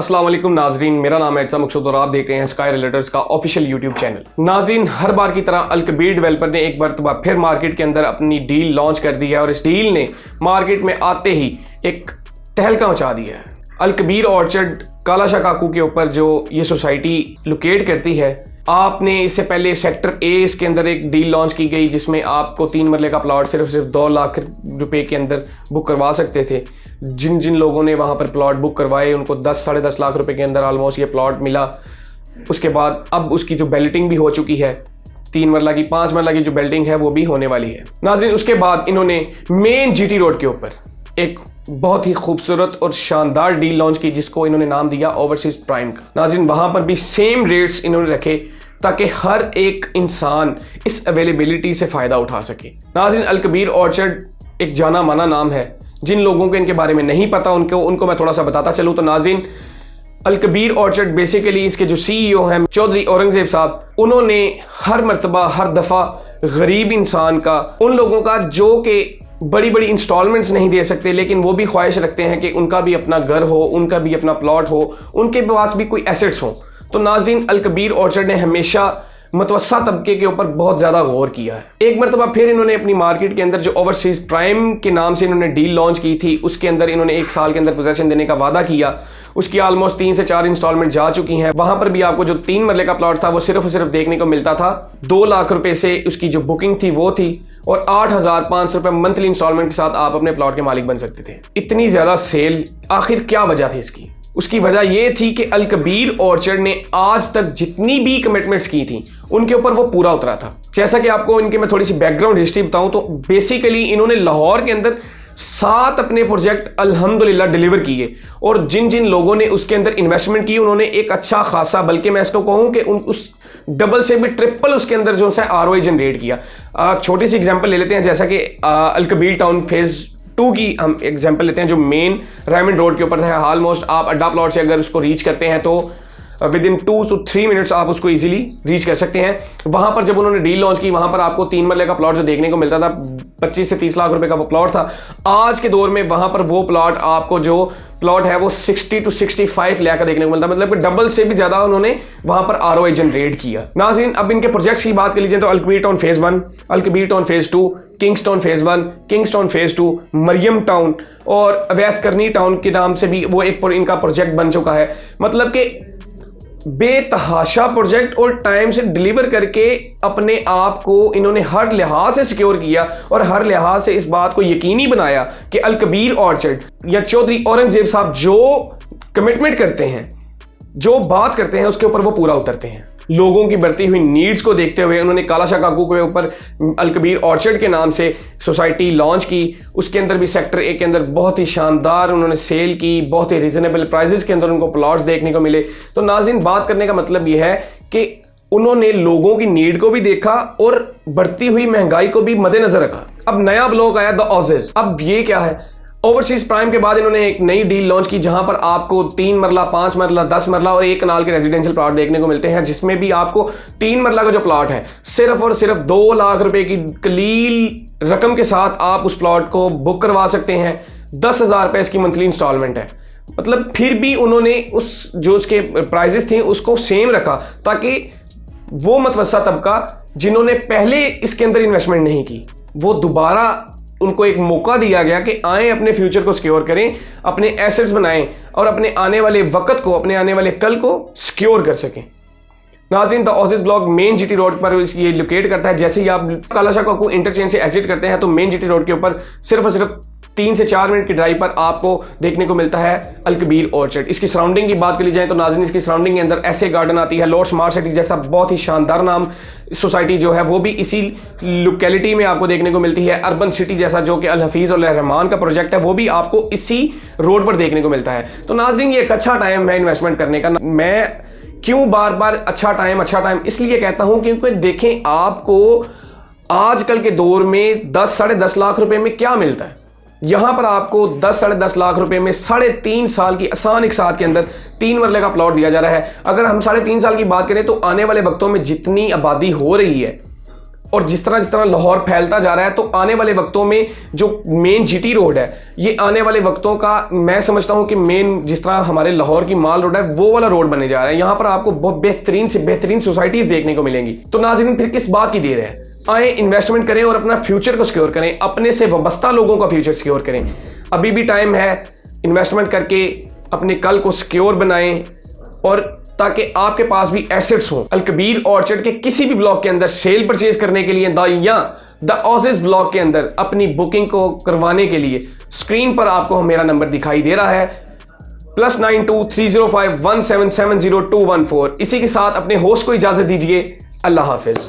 अस्सलाम वालेकुम नाजरीन, मेरा नाम है मकसूद और आप देख रहे हैं स्काई रिलेटर्स का ऑफिशियल यूट्यूब चैनल। नाजरीन, हर बार की तरह अलकबीर डेवलपर ने एक मरतबा फिर मार्केट के अंदर अपनी डील लॉन्च कर दी है और इस डील ने मार्केट में आते ही एक तहलका मचा दिया है। अलकबीर ऑर्चर्ड कालाशाह काकू के ऊपर जो ये सोसाइटी लोकेट करती है, आपने इससे पहले सेक्टर ए इसके अंदर एक डील लॉन्च की गई जिसमें आपको 3 मरले का प्लॉट सिर्फ 2 लाख रुपए के अंदर बुक करवा सकते थे। जिन जिन लोगों ने वहाँ पर प्लॉट बुक करवाए उनको 10-10.5 लाख रुपए के अंदर ऑलमोस्ट ये प्लॉट मिला। उसके बाद अब उसकी जो बैलेटिंग भी हो चुकी है, 3 मरला की 5 मरला की जो बिल्डिंग है वो भी होने वाली है। नाज़रीन, उसके बाद इन्होंने मेन जीटी रोड के ऊपर एक बहुत ही खूबसूरत और शानदार डील लॉन्च की जिसको इन्होंने नाम दिया ओवरसीज प्राइम का। नाज़रीन, वहाँ पर भी सेम रेट्स इन्होंने रखे ताकि हर एक इंसान इस अवेलेबिलिटी से फ़ायदा उठा सके। नाज़रीन, अलकबीर ऑर्चर्ड एक जाना माना नाम है। जिन लोगों को इनके बारे में नहीं पता उनको मैं थोड़ा सा बताता चलूँ तो नाज़रीन, अलकबीर ऑर्चर्ड बेसिकली इसके जो CEO हैं चौधरी औरंगजेब साहब, उन्होंने हर मरतबा हर दफ़ा गरीब इंसान का, उन लोगों का जो कि बड़ी बड़ी इंस्टॉलमेंट्स नहीं दे सकते लेकिन वो भी ख्वाहिश रखते हैं कि उनका भी अपना घर हो, उनका भी अपना प्लॉट हो, उनके पास भी कोई एसेट्स हो, तो नाज़रीन अलकबीर ऑर्चर्ड ने हमेशा मतवस्सा तबके के ऊपर बहुत ज़्यादा गौर किया है। एक मरतबा फिर इन्होंने अपनी मार्केट के अंदर जो ओवरसीज प्राइम के नाम से इन्होंने डील लॉन्च की थी, उसके अंदर इन्होंने 1 साल के अंदर पोजेशन देने का वादा किया। उसकी ऑलमोस्ट 3 से 4 इंस्टॉलमेंट जा चुकी हैं। वहां पर भी आपको जो 3 मरले का प्लॉट था वो सिर्फ और सिर्फ देखने को मिलता था 2 लाख रुपए से उसकी जो बुकिंग थी वो थी, और 8,500 रुपए मंथली इंस्टॉलमेंट के साथ आप अपने प्लॉट के मालिक बन सकते थे। इतनी ज्यादा सेल, आखिर क्या वजह थी इसकी? उसकी वजह यह थी कि अलकबीर ऑर्चर्ड ने आज तक जितनी भी कमिटमेंट्स की थी उनके ऊपर वो पूरा उतरा था। जैसा कि आपको इनके मैं थोड़ी सी बैकग्राउंड हिस्ट्री बताऊं तो बेसिकली इन्होंने लाहौर के अंदर 7 अपने प्रोजेक्ट अल्हम्दुलिल्लाह डिलीवर किए, और जिन जिन लोगों ने उसके अंदर इन्वेस्टमेंट की उन्होंने एक अच्छा खासा, बल्कि मैं इसको कहूं कि उस डबल से भी ट्रिपल उसके अंदर जो है ROI जनरेट किया। छोटी सी एग्जांपल ले लेते हैं, जैसा कि अलकबीर टाउन फेज 2 की हम एग्जांपल लेते हैं जो मेन रायमंड रोड के ऊपर है। ऑलमोस्ट आप अड्डा प्लॉट से अगर उसको रीच करते हैं तो विद इन 2 to 3 मिनट्स आप उसको इजीली रीच कर सकते हैं। वहां पर जब उन्होंने डील लॉन्च की, वहां पर आपको 3 मरले का प्लॉट जो देखने को मिलता था 25 से 30 लाख रुपए का वो प्लॉट था। आज के दौर में वहां पर वो प्लॉट आपको जो प्लॉट है वो 60 to 65 लाख का देखने को मिलता है, मतलब कि डबल से भी ज्यादा उन्होंने वहां पर ROI जनरेट किया। नाज़रीन, अब इनके प्रोजेक्ट्स की बात कर लीजिए तो Alkabir town phase 1, Alkabir town phase 2, Kingstown phase 1, Kingstown phase 2, Maryam town और अवैस करनी टाउन के नाम से भी वो एक इनका प्रोजेक्ट बन चुका है। मतलब कि बेतहाशा प्रोजेक्ट और टाइम से डिलीवर करके अपने आप को इन्होंने हर लिहाज से सिक्योर किया और हर लिहाज से इस बात को यकीनी बनाया कि अलकबीर ऑर्चर्ड या चौधरी औरंगजेब साहब जो कमिटमेंट करते हैं, जो बात करते हैं, उसके ऊपर वो पूरा उतरते हैं। लोगों की बढ़ती हुई नीड्स को देखते हुए उन्होंने कालाशाह काकू के ऊपर अलकबीर ऑर्चर्ड के नाम से सोसाइटी लॉन्च की। उसके अंदर भी सेक्टर ए के अंदर बहुत ही शानदार उन्होंने सेल की, बहुत ही रीजनेबल प्राइसेस के अंदर उनको प्लॉट्स देखने को मिले। तो नाज़रीन, बात करने का मतलब यह है कि उन्होंने लोगों की नीड को भी देखा और बढ़ती हुई महंगाई को भी मद्देनजर रखा। अब नया ब्लॉक आया द ऑजेज। अब ये क्या है? ओवरसीज प्राइम के बाद इन्होंने एक नई डील लॉन्च की जहां पर आपको 3 मरला, 5 मरला, 10 मरला और 1 कनाल के रेजिडेंशियल प्लॉट देखने को मिलते हैं, जिसमें भी आपको 3 मरला का जो प्लॉट है सिर्फ और सिर्फ 2 लाख रुपए की कलील रकम के साथ आप उस प्लॉट को बुक करवा सकते हैं। 10,000 रुपए इसकी मंथली इंस्टॉलमेंट है। मतलब फिर भी उन्होंने उस जो उसके प्राइजेस थे उसको सेम रखा ताकि वो मतवस्सा तबका जिन्होंने पहले इसके अंदर इन्वेस्टमेंट नहीं की, वो दोबारा उनको एक मौका दिया गया कि आए अपने फ्यूचर को सिक्योर करें, अपने एसेट्स बनाएं और अपने आने वाले वक्त को, अपने आने वाले कल को सिक्योर कर सकें। नाज़रीन, द ऑजेज ब्लॉक मेन जीटी रोड पर ये लोकेट करता है। जैसे ही आप कालाशाह काकू इंटरचेंज से एग्जिट करते हैं तो मेन जीटी रोड के ऊपर सिर्फ और सिर्फ 3 से 4 मिनट की ड्राइव पर आपको देखने को मिलता है अलकबीर ऑर्चर्ड। इसकी सराउंडिंग की बात कर ली जाए तो नाज़रीन, इसकी सराउंडिंग के अंदर ऐसे गार्डन आती है, लॉर्ड स्मार्ट सिटी जैसा बहुत ही शानदार नाम सोसाइटी जो है वो भी इसी लोकेलिटी में आपको देखने को मिलती है। अर्बन सिटी जैसा जो कि अल हफीज़ और रहमान का प्रोजेक्ट है वो भी आपको इसी रोड पर देखने को मिलता है। तो नाज़रीन, ये एक अच्छा टाइम है इन्वेस्टमेंट करने का। मैं क्यों बार बार अच्छा टाइम इसलिए कहता हूं क्योंकि देखें, आपको आजकल के दौर में 10-10.5 लाख रुपए में क्या मिलता है। यहां पर आपको 10-10.5 लाख रुपए में 3.5 साल की आसान एक साथ के अंदर 3 मरले का प्लॉट दिया जा रहा है। अगर हम 3.5 साल की बात करें तो आने वाले वक्तों में जितनी आबादी हो रही है और जिस तरह लाहौर फैलता जा रहा है, तो आने वाले वक्तों में जो मेन जीटी रोड है, ये आने वाले वक्तों का मैं समझता हूं कि मेन जिस तरह हमारे लाहौर की माल रोड है वो वाला रोड बनने जा रहा है। यहां पर आपको बहुत बेहतरीन से बेहतरीन सोसाइटीज देखने को मिलेंगी। तो नाज़रीन फिर किस बात की देर है, आए इन्वेस्टमेंट करें और अपना फ्यूचर को सिक्योर करें, अपने से वाबस्ता लोगों का फ्यूचर सिक्योर करें। अभी भी टाइम है, इन्वेस्टमेंट करके अपने कल को सिक्योर बनाएं और ताकि आपके पास भी एसेट्स हों। अलकबीर ऑर्चर्ड के किसी भी ब्लॉक के अंदर सेल परचेज करने के लिए द ओसिस ब्लॉक के अंदर अपनी बुकिंग को करवाने के लिए स्क्रीन पर आपको मेरा नंबर दिखाई दे रहा है, +92 305 1770214। इसी के साथ अपने होस्ट को इजाजत दीजिए। अल्लाह हाफिज।